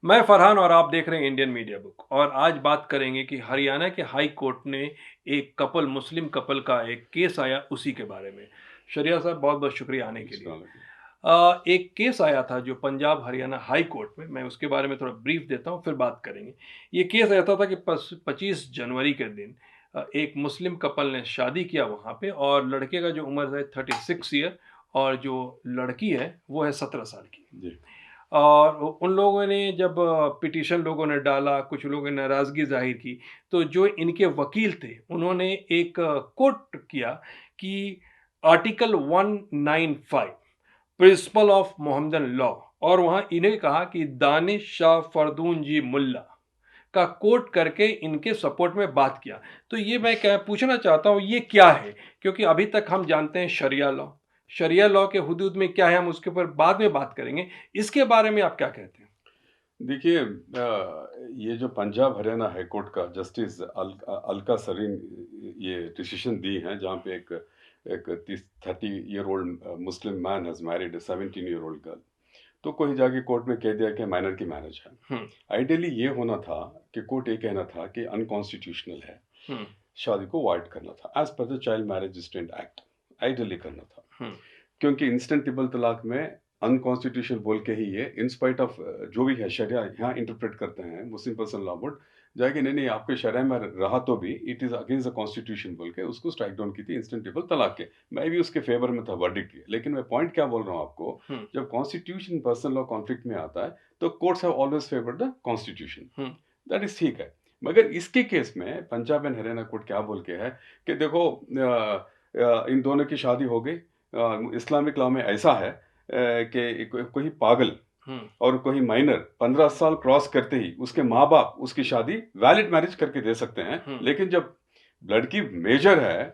मैं फरहान और आप देख रहे हैं इंडियन मीडिया बुक। और आज बात करेंगे कि हरियाणा के हाई कोर्ट ने एक मुस्लिम कपल का एक केस आया उसी के बारे में। शरिया साहब, बहुत बहुत शुक्रिया आने के लिए। एक केस आया था जो पंजाब हरियाणा हाई कोर्ट में, मैं उसके बारे में थोड़ा ब्रीफ देता हूँ फिर बात करेंगे। ये केस ऐसा था कि 25 जनवरी के दिन एक मुस्लिम कपल ने शादी किया वहाँ पे, और लड़के का जो उम्र है 36 ईयर, और जो लड़की है वो है 17 साल की। जी। और उन लोगों ने जब पिटीशन लोगों ने डाला, कुछ लोगों ने नाराज़गी ज़ाहिर की, तो जो इनके वकील थे उन्होंने एक कोट किया कि article 195 principle of Mohammedan law, और वहाँ इन्हें कहा कि दानिश शाह फरदून जी मुल्ला का कोट करके इनके सपोर्ट में बात किया। तो ये मैं क्या पूछना चाहता हूँ, ये क्या है? क्योंकि अभी तक हम जानते हैं शरिया लॉ के हुदूद में क्या है, हम उसके ऊपर बाद में बात करेंगे। इसके बारे में आप क्या कहते हैं? देखिए, ये जो पंजाब हरियाणा हाई कोर्ट का जस्टिस अलका सरीन ये डिसीजन दी है, जहाँ पे एक 30 year old Muslim man has married 17 year old girl, तो कोई जाके कोर्ट में कह दिया कि माइनर की मैरिज है। आइडियली ये होना था कि कोर्ट ये कहना था कि अनकॉन्स्टिट्यूशनल है, शादी को अवॉइड करना था एज पर the child marriage restraint act, ideally करना था। क्योंकि इंस्टेंट ट्रिपल तलाक में अनकॉन्स्टिट्यूशनल बोल के ही ये इन स्पाइट ऑफ जो भी है शरिया यहाँ इंटरप्रेट करते हैं मुस्लिम पर्सन लॉ बोर्ड, जाएगी नहीं नहीं आपके शरिया में रहा तो भी it is against the constitution बोल के उसको स्ट्राइक डाउन की थी इंस्टेंट ट्रिपल तलाक के। मैं भी उसके फेवर में था वर्डिक्ट के, लेकिन मैं पॉइंट क्या बोल रहा हूँ आपको, जब कॉन्स्टिट्यूशन पर्सन लॉ कॉन्फ्लिक्ट में आता है तो courts have always favoured the constitution, that is ठीक है। मगर इसके केस में पंजाब एंड हरियाणा कोर्ट क्या बोल के है कि देखो इन दोनों की शादी हो गई, इस्लामिक लॉ में ऐसा है कि कोई पागल और कोई माइनर 15 साल क्रॉस करते ही उसके माँ बाप उसकी शादी वैलिड मैरिज करके दे सकते हैं, लेकिन जब लड़की मेजर है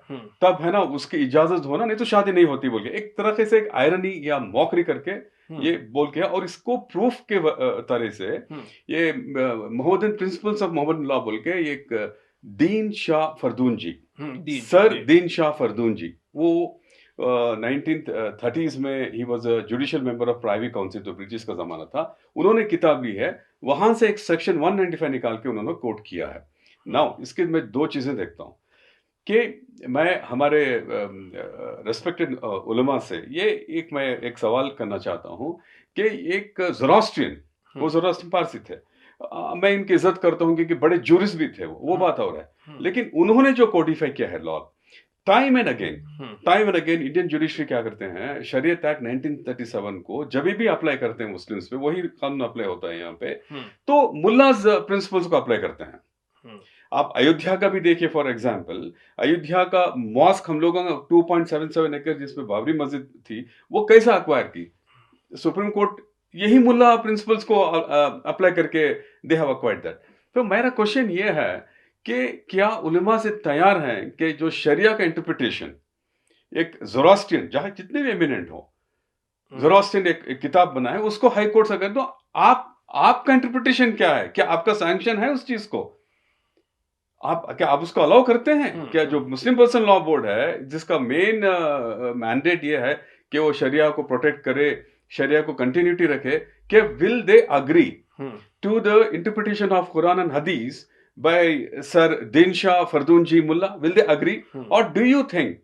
तब है ना उसकी इजाजत होना, नहीं तो शादी नहीं होती बोल के एक तरह से एक आयरनी या मॉकरी करके ये बोल के, और इसको प्रूफ के तरह से ये Mohammedan principles of Mohammedan law बोल के एक दीन शाह फरदून जी, सर दीन शाह फरदून जी, वो 1930s में he was a judicial member of private counsel, तो ब्रिटिश का जमाना था। उन्होंने किताब ली है, वहां से एक सेक्शन 195 निकाल के उन्होंने कोट किया है। नाउ इसके मैं दो चीजें देखता हूँ कि मैं हमारे रेस्पेक्टेड उलमा से मैं एक सवाल करना चाहता हूँ कि एक ज़ोरास्ट्रियन, वो ज़ोरास्ट्रियन पारसी थे, मैं इनकी इज्जत करता हूँ क्योंकि बड़े जूरिस्ट भी थे, वो बात और है, लेकिन उन्होंने जो कोडिफाई किया है law time and again Indian judiciary क्या करते हैं, शरीयत एक्ट 1937 को जब भी अप्लाई करते हैं मुस्लिम्स पे, वही कानून अप्लाई होता है यहाँ पे, तो मुल्लाज प्रिंसिपल्स को अप्लाई करते हैं। आप अयोध्या का भी देखिए, फॉर एग्जांपल अयोध्या का मॉस्क हम लोगों का 2.77 एकड़ जिसमें बाबरी मस्जिद थी, वो कैसे अक्वायर की? सुप्रीम कोर्ट यही मुल्ला प्रिंसिपल्स को अप्लाई करके दे हैव अक्वायर्ड दैट। तो मेरा क्वेश्चन ये है कि क्या उलमा से तैयार हैं कि जो शरिया का इंटरप्रिटेशन एक ज़ोरास्ट्रियन, चाहे जितने भी एमिनेंट हो, ज़ोरास्ट्रियन एक किताब बनाए, उसको हाई कोर्ट से अगर, तो आपका इंटरप्रिटेशन क्या है? क्या आपका सैंक्शन है उस चीज को? क्या आप उसको अलाउ करते हैं? क्या जो मुस्लिम पर्सन लॉ बोर्ड है जिसका मेन मैंडेट ये है कि वो शरिया को प्रोटेक्ट करे, शरिया को कंटिन्यूटी रखे, कि will they agree to the interpretation of Quran and hadith by sir Din Shah Fardoon ji mullah? Will they agree? और do you think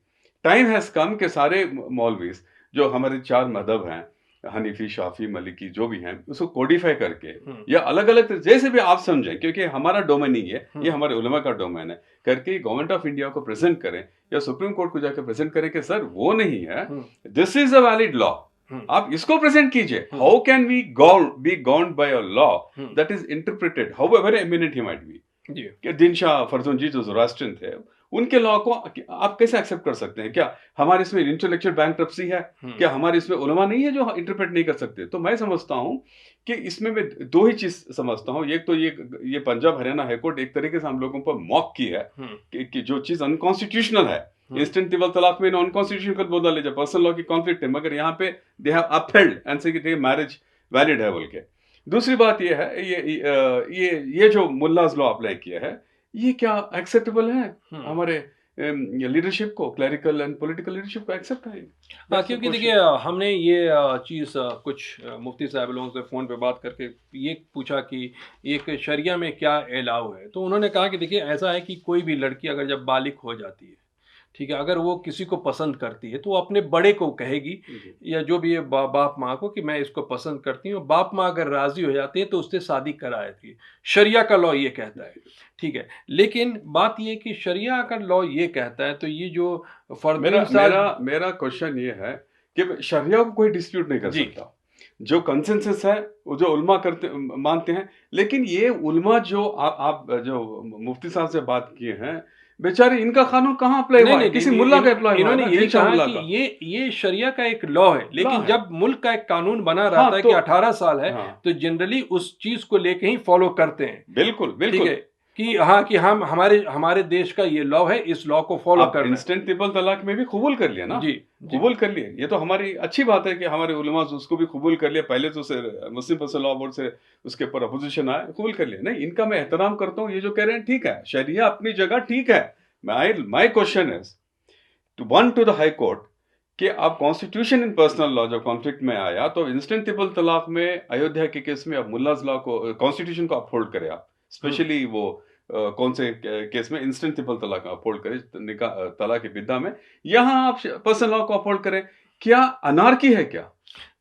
time has come के सारे मौलवीज जो हमारे 4 मजहब हैं, हनीफी, शाफी, मलिकी, जो भी हैं, उसको कोडिफाई करके या अलग अलग जैसे भी आप समझें, क्योंकि हमारा डोमेन नहीं है, ये हमारे उलमा का डोमेन है, करके गवर्नमेंट ऑफ इंडिया को प्रेजेंट करें या सुप्रीम कोर्ट को जाकर प्रेजेंट करें कि सर वो नहीं है, this is a valid law, आप इसको प्रेजेंट कीजिए। How can we be governed by a law that is interpreted however eminent he might be? कि दिन शाह फरदून जी जो ज़ोरास्ट्रियन थे, उनके लॉ को आप कैसे एक्सेप्ट कर सकते हैं? क्या हमारे इसमें इंटेलेक्चुअल बैंक्रप्सी है? क्या हमारे इसमें उलमा नहीं है जो इंटरप्रेट नहीं कर सकते? तो मैं समझता हूं कि इसमें मैं दो ही चीज समझता हूं। एक तो ये पंजाब हरियाणा हाईकोर्ट एक तरीके से हम लोगों पर मॉक की है कि जो चीज अनकॉन्स्टिट्यूशनल है, इंस्टेंट ट्रिपल तलाक में अनकॉन्स्टिट्यूशनल बोल डाले, जब पर्सनल लॉ की कॉन्फ्लिक्ट है, मगर यहाँ पे दे हैव अपहेल्ड एंड से कि मैरिज वैलिड है बोल के। दूसरी बात ये है, ये जो मुल्लाज लॉ अप्लाई किया है, ये क्या एक्सेप्टेबल है हमारे लीडरशिप को, क्लरिकल एंड पॉलिटिकल लीडरशिप को एक्सेप्ट करेंगे। हाँ, That's the क्योंकि question. देखिए हमने ये चीज़ कुछ मुफ्ती साहब लोगों से फ़ोन पे बात करके ये पूछा कि एक शरिया में क्या अलाउ है? तो उन्होंने कहा कि देखिए ऐसा है कि कोई भी लड़की अगर जब बालिग हो जाती है, ठीक है? अगर वो किसी को पसंद करती है, तो वो अपने बड़े को कहेगी जी। या जो भी है बाप माँ को कि मैं इसको पसंद करती हूँ। बाप माँ अगर राज़ी हो जाते हैं तो उससे शादी कराए थी। शरिया का लॉ ये कहता है, ठीक है? लेकिन बात ये है कि शरिया का लॉ ये कहता है तो ये जो मेरा फ़रदीन मेरा साहब मेरा क्वेश्चन ये है कि शरिया को कोई डिस्प्यूट नहीं कर जी, सकता। जो कंसेंसस है, वो जो उलमा मानते हैं, लेकिन ये उलमा जो आप जो मुफ्ती साहब से बात किए हैं, बेचारे इनका कानून कहाँ अप्लाई नहीं, हुआ है? नहीं, किसी नहीं, मुल्ला का अप्लाई हुआ है इन्होंने ना, यही दीन शाह कहा मुल्ला कि का। ये शरिया का एक लॉ है, लॉ लेकिन है। जब मुल्क का एक कानून बना हाँ, रहता है तो कि 18 साल है, हाँ, तो जनरली उस चीज़ को लेके ही फॉलो करते हैं, बिल्कुल, ठीक है? बिल्कुल। कि हाँ, कि हम हमारे देश का ये लॉ है, इस लॉ को फॉलो अब करना है। इंस्टेंट ट्रिपल तलाक में भी कबूल कर लिया ना, जी, जी। कबूल कर लिए। ये तो हमारी अच्छी बात है कि हमारे उलमा उसको भी कबूल कर लिया। पहले तो उसे मुस्लिम पर्सनल लॉ बोर्ड से उसके ऊपर अपोजिशन आया, कबूल कर लिया। नहीं, इनका मैं एहतराम करता हूँ, ये जो कह रहे हैं ठीक है, शरिया अपनी जगह ठीक है। My question is to the high court कि अब कॉन्स्टिट्यूशन इन पर्सनल लॉ जब कॉन्फ्लिक्ट में आया, तो इंस्टेंट ट्रिपल तलाक में अयोध्या के केस में अब मुल्लाज लॉ को, कॉन्स्टिट्यूशन को अपहोल्ड करे आप, स्पेशली वो कौन से केस में इंस्टेंट ट्रिपल तलाक अपहोल्ड करे, तलाक की बिद्दा में, यहाँ आप पर्सनल लॉ को अपहोल्ड करें। क्या अनारकी है क्या?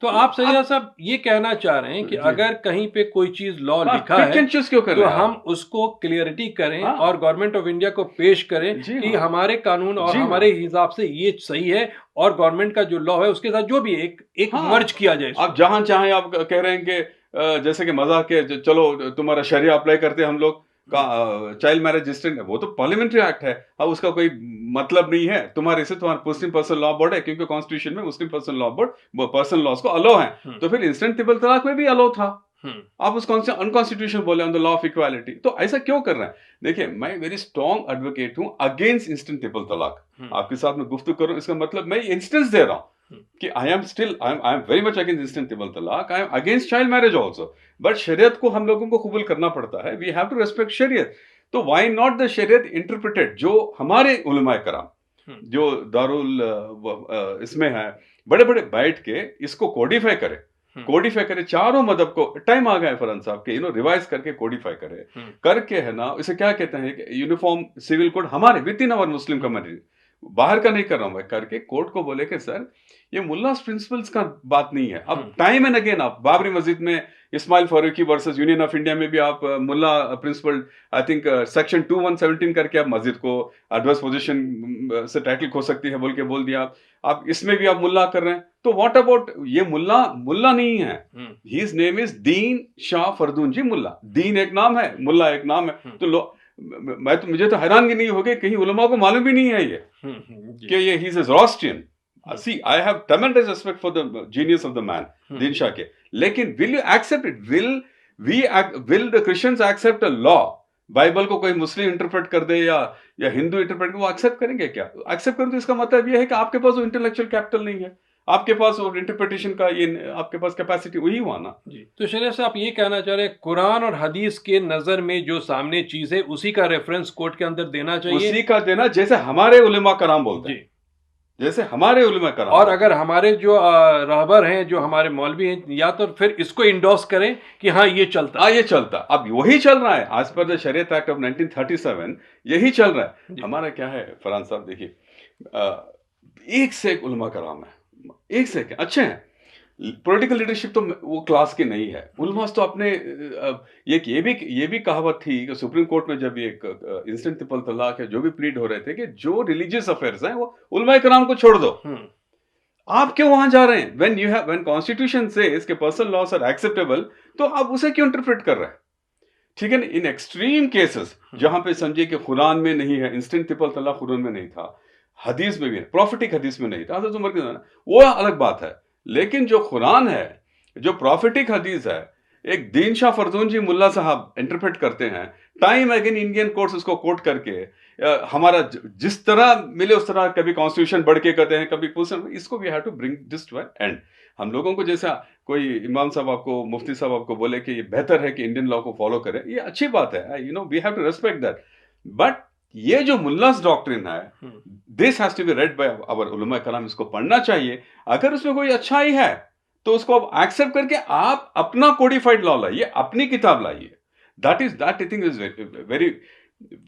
तो आप सैय्यद साहब ये कहना चाह रहे हैं कि जी। अगर कहीं पे कोई चीज़ लॉ हाँ, लिखा पिक है, एंड चूज क्यों कर तो रहे हैं हम आप? उसको क्लियरिटी करें हाँ, और गवर्नमेंट ऑफ इंडिया को पेश करें जी कि हाँ, हमारे कानून और जी हमारे हाँ, हिसाब से ये सही है और गवर्नमेंट का जो लॉ है उसके साथ जो भी है एक मर्ज हाँ। किया जाए आप इसको। जहाँ चाहें आप कह रहे हैं कि जैसे कि मज़ाक के चलो तुम्हारा शरिया अप्लाई करते हैं हम लोग का, हुँ, चाइल्ड मैरिज रजिस्ट्रिंग है, वो तो पार्लियामेंट्री एक्ट है। अब उसका कोई मतलब नहीं है। तुम्हारे से तुम्हारा मुस्लिम पर्सनल लॉ बोर्ड है, क्योंकि कॉन्स्टिट्यूशन में मुस्लिम पर्सनल लॉ बोर्ड वो पर्सनल लॉज को अलाउ है। हुँ, तो फिर इंस्टेंट ट्रिपल तलाक में भी अलाउ था। हुँ, आप उसको अनकॉन्स्टिट्यूशनल बोले on the law of equality, तो ऐसा क्यों कर रहे हैं? देखिए, मैं वेरी स्ट्रॉन्ग एडवोकेट हूं अगेंस्ट इंस्टेंट ट्रिपल तलाक। हुँ, आपके साथ में गुफ्तगू करूं, इसका मतलब मैं इंस्टेंस दे रहा हूं हुँ, कि I am very much against instant triple talaq, I am against child marriage also. But शरीयत को हम लोगों को कबूल करना पड़ता है, वी हैव टू रेस्पेक्ट शरीयत। तो व्हाई नॉट द शरीयत इंटरप्रेटेड, जो हमारे उलमाए कराम हुँ, जो दारुल इसमें है, बड़े बड़े बैठ के इसको कोडिफाई करे, हुँ, कोडिफाई करे, चारों मदद को। टाइम आ गया है फरहान साहब के, रिवाइज करके कोडिफाई करे, हुँ, करके है ना, इसे क्या कहते हैं, यूनिफॉर्म सिविल कोड हमारे within our Muslim um, community, बाहर का नहीं कर रहा हूं मैं, करके कोर्ट को बोले कि सर ये मुल्लास प्रिंसिपल्स का बात नहीं है। हुँ, अब टाइम एंड अगेन आप बाबरी मस्जिद में Ismail Faruqui versus union of India में भी आप Mulla principle, I think section 2117 करके आप मस्जिद को एडवर्स पोजीशन से टैकल हो सकती है बोल के बोल दिया। आप इसमें भी आप मुल्ला कर रहे हैं, तो व्हाट अबाउट ये मुल्ला? मुल्ला नहीं है, हुँ, हिज नेम इज दीन शाह फरदून जी मुल्ला। दीन एक नाम है, मुल्ला एक नाम है। हुँ, तो मुझे तो हैरानगी नहीं होगी, कहीं उलमा को मालूम भी नहीं है ये हुँ, हुँ, जी, कि ये he is Zoroastrian. Hmm, see, I have tremendous respect for the genius of the man, hmm, Din Shah के। लेकिन will you accept it? Will the Christians accept a law? Bible को कोई मुस्लिम इंटरप्रेट कर दे या हिंदू इंटरप्रेट कर, वो एक्सेप्ट करेंगे क्या? एक्सेप्ट करें तो इसका मतलब ये है कि आपके पास वो इंटेलेक्चुअल कैपिटल नहीं है, आपके पास वो इंटरप्रिटेशन का ये आपके पास कैपेसिटी वही हुआ ना। जी। तो शरीयत साहब आप ये कहना चाह रहे हैं कुरान और हदीस के नज़र में जो सामने चीज़ है उसी का रेफरेंस कोर्ट के अंदर देना चाहिए? उसी का देना, जैसे हमारे उलेमा कराम बोलते जी। हैं, जैसे हमारे उलेमा कराम और बोलते अगर हैं। हमारे जो रहबर हैं, जो हमारे मौलवी हैं, या तो फिर इसको इंडोर्स करें कि हाँ, ये चलता है। ये चलता, अब वही चल रहा है एज पर द शरीयत एक्ट ऑफ 1937, यही चल रहा है। जी। हमारा क्या है फरहान साहब, देखिए एक से एक उलमा कराम है, एक से एक अच्छे हैं। पॉलिटिकल लीडरशिप तो वो क्लास की नहीं है। उलमास तो अपने ये भी कहावत थी कि सुप्रीम कोर्ट में जब ये इंस्टेंट ट्रिपल तलाक है जो भी प्लीड हो रहे थे कि जो रिलीजियस अफेयर्स हैं वो उलमा कराम को छोड़ दो। हुँ, आप क्यों वहां जा रहे हैं? व्हेन कॉन्स्टिट्यूशन सेज कि पर्सनल लॉस आर एक्सेप्टेबल, तो आप उसे क्यों इंटरप्रेट कर रहे हैं? ठीक है ना, इन एक्सट्रीम केसेस जहां पे समझिए कि कुरान में नहीं है, इंस्टेंट ट्रिपल तलाक कुरान में नहीं था, हदीस में भी नहीं, प्रॉफिटिक हदीस में नहीं था, हज़रत उमर के ज़माने, वो अलग बात है। लेकिन जो कुरान है, जो प्रॉफिटिक हदीस है, एक दीन शाह फरदून जी मुल्ला साहब इंटरप्रेट करते हैं, टाइम अगेन इंडियन कोर्ट्स उसको कोट करके हमारा जिस तरह मिले उस तरह, कभी कॉन्स्टिट्यूशन बढ़ के कहते हैं, कभी इसको we have to bring this to an end. हम लोगों को जैसा कोई इमाम साहब आपको, मुफ्ती साहब आपको बोले कि ये बेहतर है कि इंडियन लॉ को फॉलो करें, ये अच्छी बात है, we have to respect that. But ये जो मुल्लास डॉक्ट्रिन है, hmm, this has to be read by our उलमा कराम, इसको पढ़ना चाहिए। अगर उसमें कोई अच्छाई है तो उसको आप एक्सेप्ट करके आप अपना कोडिफाइड लॉ लाइए, अपनी किताब लाइए। That I think is very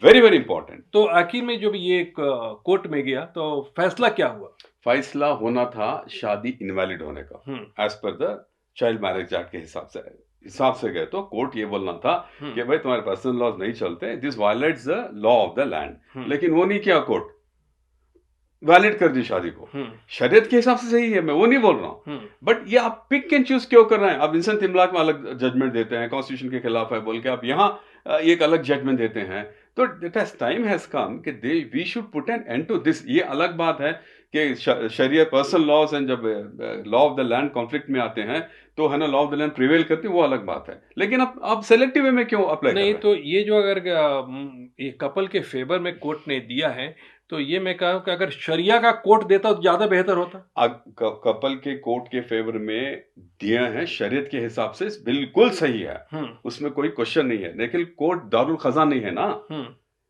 very very important. तो आखिर में जब ये कोर्ट में गया तो फैसला क्या हुआ? फैसला होना था शादी इनवैलिड होने का, as per the child marriage act के हिसाब से गए तो कोर्ट ये बोलना था कि भाई तुम्हारे पर्सनल लॉज नहीं चलते, this violets the law of the land. लेकिन वो नहीं किया कोर्ट, वैलिड कर दी शादी को। शरीयत के हिसाब से सही है, मैं वो नहीं बोल रहा हूँ, बट ये आप पिक एंड चूज क्यों कर रहे हैं? आप इंसान तिमलाक में अलग जजमेंट देते हैं, कॉन्स्टिट्यूशन के खिलाफ है बोल के आप यहाँ एक अलग जजमेंट देते हैं। तो टाइम हैज कम कि they we should put an end to this. ये अलग बात है कि शरीयत पर्सनल लॉज एंड जब law of the land conflict में आते हैं तो है ना, law of the land prevail करती है, वो अलग बात है। लेकिन आप सेलेक्टिव वे में क्यों अप्लाई कर रहे नहीं, हैं? तो ये जो अगर ये कपल के फेवर में कोर्ट ने दिया है, तो ये मैं कहूँ कि अगर शरिया का कोर्ट देता तो ज्यादा बेहतर होता। कपल के कोर्ट के फेवर में दिए हैं, शरीयत के हिसाब से बिल्कुल सही है, उसमें कोई क्वेश्चन नहीं है। लेकिन कोर्ट दारुल खजा नहीं है ना,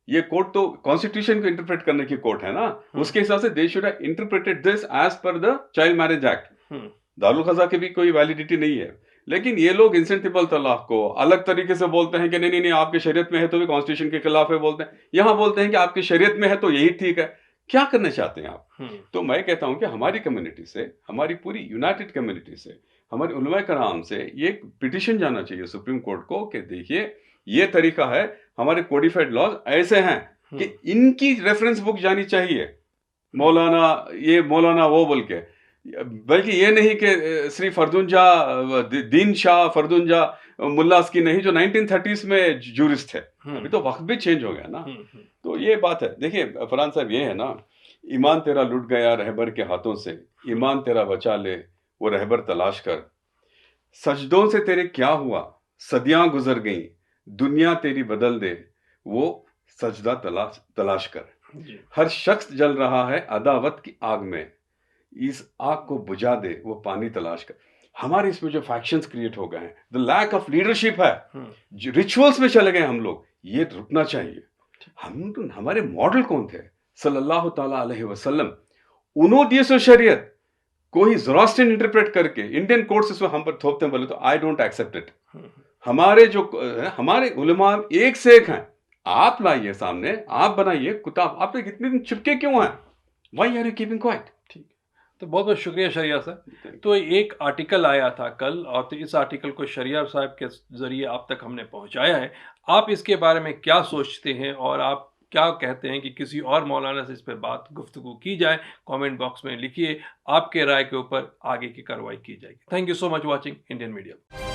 ये कोर्ट तो कॉन्स्टिट्यूशन को इंटरप्रेट करने की कोर्ट है ना, उसके हिसाब से they should have interpreted this as पर द चाइल्ड मैरिज एक्ट। दारुल खजा की भी कोई वैलिडिटी नहीं है। लेकिन ये लोग इंसेंटिबल तलाक को अलग तरीके से बोलते हैं कि नहीं नहीं नहीं, आपके शरीयत में है तो भी कॉन्स्टिट्यूशन के खिलाफ है बोलते हैं। यहाँ बोलते हैं कि आपकी शरीयत में है तो यही ठीक है। क्या करना चाहते हैं आप? तो मैं कहता हूं कि हमारी कम्युनिटी से, हमारी पूरी यूनाइटेड कम्युनिटी से, हमारे उलमा कराम से ये पिटिशन जाना चाहिए सुप्रीम कोर्ट को कि देखिए ये तरीका है, हमारे कोडिफाइड लॉज ऐसे हैं कि इनकी रेफरेंस बुक जानी चाहिए, मौलाना ये मौलाना वो बोल के। बल्कि ये नहीं कि श्री फरदुंजा दीन शाह फरदुंजा मुल्लास की नहीं, जो 1930s में जूरिस्ट थे। अभी तो वक्त भी चेंज हो गया ना। तो ये बात है। देखिए फरहान साहब, ये है ना, ईमान तेरा लुट गया रहबर के हाथों से, ईमान तेरा बचा ले वो रहबर तलाश कर, सजदों से तेरे क्या हुआ सदियां गुजर गई, दुनिया तेरी बदल दे वो सजदा तलाश कर। हर शख्स जल रहा है अदावत की आग में, इस आग को बुझा दे वो पानी तलाश कर। हमारे इसमें जो फैक्शंस क्रिएट हो गए हैं, द लैक ऑफ लीडरशिप है, जो रिचुअल्स में चले गए हम लोग, ये रुकना चाहिए। हमारे मॉडल कौन थे? सल्लल्लाहु ताला अलैहि वसल्लम। उन्होंने दिए सो शरीयत कोई ज़ोरास्ट्रियन इंटरप्रेट करके इंडियन कोर्ट्स इसमें हम पर थोपते हैं बोले तो आई डोंट एक्सेप्ट इट। हमारे जो हमारे उलमा एक से एक हैं, आप लाइए सामने, आप बनाइए किताब। आप लोग इतने दिन चुपके क्यों हैं? Why are you keeping quiet? ठीक, तो बहुत बहुत शुक्रिया शरिया सर। तो एक आर्टिकल आया था कल, और तो इस आर्टिकल को शरिया साहब के ज़रिए आप तक हमने पहुंचाया है। आप इसके बारे में क्या सोचते हैं और आप क्या कहते हैं कि किसी और मौलाना से इस पर बात गुफ्तगू की जाए? कमेंट बॉक्स में लिखिए, आपके राय के ऊपर आगे की कार्रवाई की जाएगी। Thank you so much watching Indian media.